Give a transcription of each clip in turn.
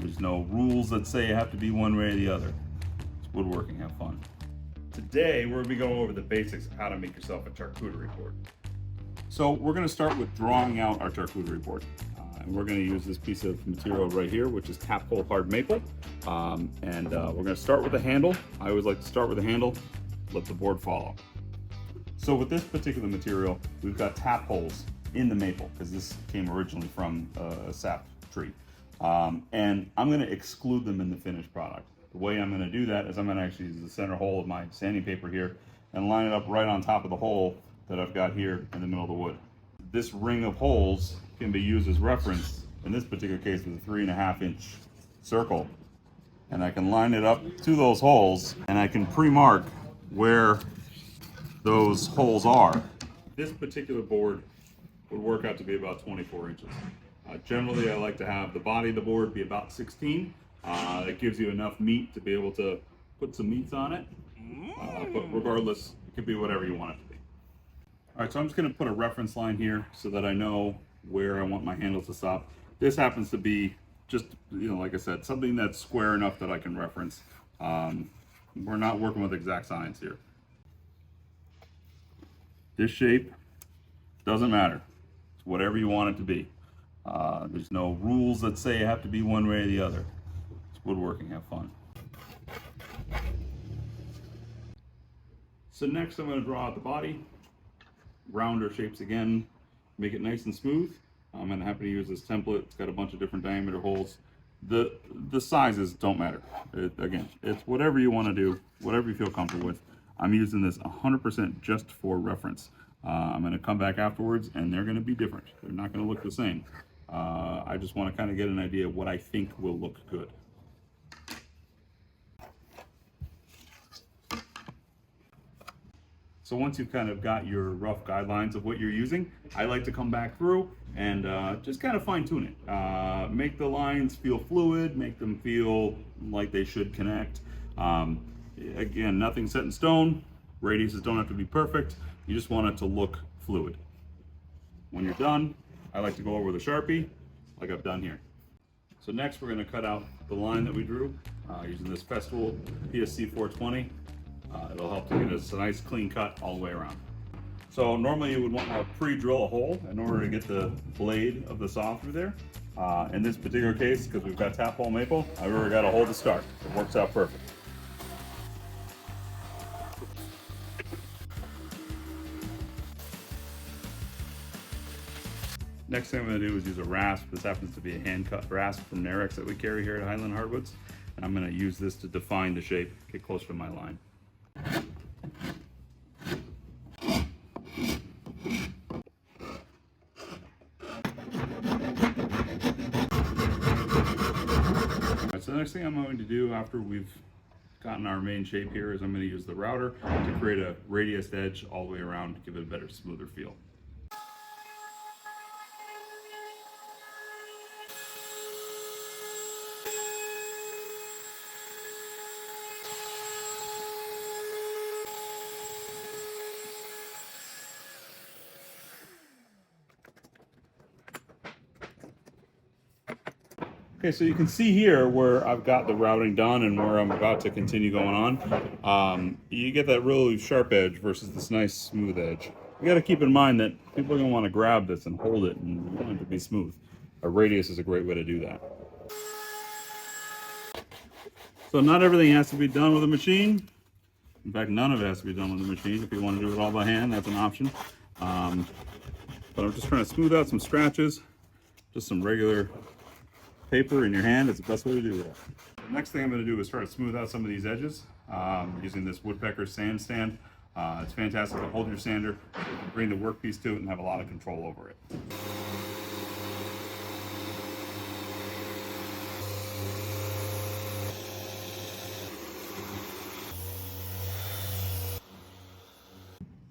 There's no rules that say you have to be one way or the other. It's woodworking, have fun. Today, we're gonna be going over the basics of how to make yourself a charcuterie board. So we're gonna start with drawing out our charcuterie board. And we're gonna use this piece of material right here, which is tap hole hard maple. We're gonna start with the handle. I always like to start with the handle, let the board follow. So with this particular material, we've got tap holes in the maple, because this came originally from a sap tree. And I'm gonna exclude them in the finished product. The way I'm gonna do that is I'm gonna actually use the center hole of my sanding paper here and line it up right on top of the hole that I've got here in the middle of the wood. This ring of holes can be used as reference, in this particular case with a 3.5 inch circle. And I can line it up to those holes and I can pre-mark where those holes are. This particular board would work out to be about 24 inches. Generally, I like to have the body of the board be about 16. It gives you enough meat to be able to put some meats on it. But regardless, it could be whatever you want it to be. All right, so I'm just gonna put a reference line here so that I know where I want my handle to stop. This happens to be just, like I said, something that's square enough that I can reference. We're not working with exact science here. This shape doesn't matter. It's whatever you want it to be. There's no rules that say you have to be one way or the other. It's woodworking, have fun. So next I'm going to draw out the body. Rounder shapes again, make it nice and smooth. I'm going to happen to use this template. It's got a bunch of different diameter holes. The sizes don't matter. Again, it's whatever you want to do, whatever you feel comfortable with. I'm using this 100% just for reference. I'm going to come back afterwards and they're going to be different. They're not going to look the same. I just want to kind of get an idea of what I think will look good. So once you've kind of got your rough guidelines of what you're using, I like to come back through and just kind of fine tune it. Make the lines feel fluid, make them feel like they should connect. Again, nothing set in stone. Radiuses don't have to be perfect. You just want it to look fluid. When you're done, I like to go over with a Sharpie, like I've done here. So next we're going to cut out the line that we drew using this Festool PSC 420. It'll help to get us a nice clean cut all the way around. So normally you would want to pre-drill a hole in order to get the blade of the saw through there. In this particular case, because we've got tap hole maple, I've already got a hole to start. It works out perfect. Next thing I'm going to do is use a rasp. This happens to be a hand-cut rasp from Narex that we carry here at Highland Hardwoods. And I'm going to use this to define the shape, get closer to my line. Alright, so the next thing I'm going to do after we've gotten our main shape here is I'm going to use the router to create a radius edge all the way around to give it a better, smoother feel. Okay, so you can see here where I've got the routing done and where I'm about to continue going on. You get that really sharp edge versus this nice smooth edge. You got to keep in mind that people are going to want to grab this and hold it, and you want it to be smooth. A radius is a great way to do that. So not everything has to be done with a machine. In fact, none of it has to be done with a machine. If you want to do it all by hand, that's an option. But I'm just trying to smooth out some scratches, just some regular paper in your hand is the best way to do that. The next thing I'm going to do is try to smooth out some of these edges using this woodpecker sand stand. It's fantastic to hold your sander, bring the workpiece to it, and have a lot of control over it.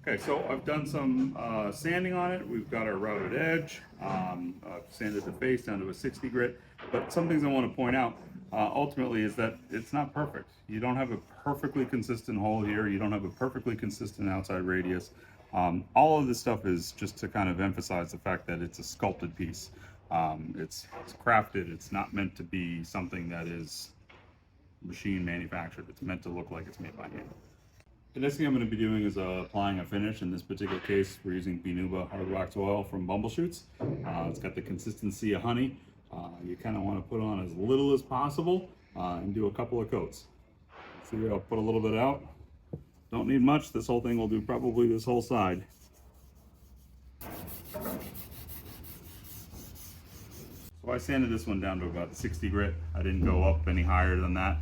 Okay, so I've done some sanding on it. We've got our routed edge. I've sanded the face down to a 60 grit. But some things I want to point out ultimately is that it's not perfect. You don't have a perfectly consistent hole here. You don't have a perfectly consistent outside radius. All of this stuff is just to kind of emphasize the fact that it's a sculpted piece. It's crafted. It's not meant to be something that is machine manufactured. It's meant to look like it's made by hand. The next thing I'm going to be doing is applying a finish. In this particular case, we're using Binuba hard wax oil from Bumbleshoots. It's got the consistency of honey. You kind of want to put on as little as possible and do a couple of coats. See, I'll put a little bit out. Don't need much. This whole thing will do probably this whole side. So I sanded this one down to about 60 grit. I didn't go up any higher than that.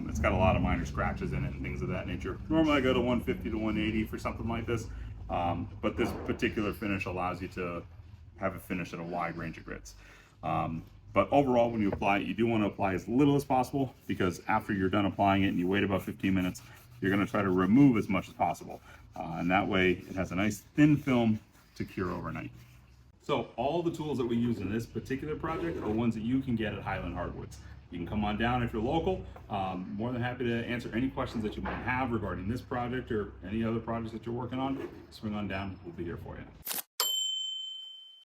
It's got a lot of minor scratches in it and things of that nature. Normally I go to 150 to 180 for something like this, but this particular finish allows you to have it finish at a wide range of grits. But overall, when you apply it, you do want to apply as little as possible, because after you're done applying it and you wait about 15 minutes, you're going to try to remove as much as possible. And that way it has a nice thin film to cure overnight. So all the tools that we use in this particular project are ones that you can get at Highland Hardwoods. You can come on down if you're local. More than happy to answer any questions that you might have regarding this project or any other projects that you're working on. Swing on down, we'll be here for you.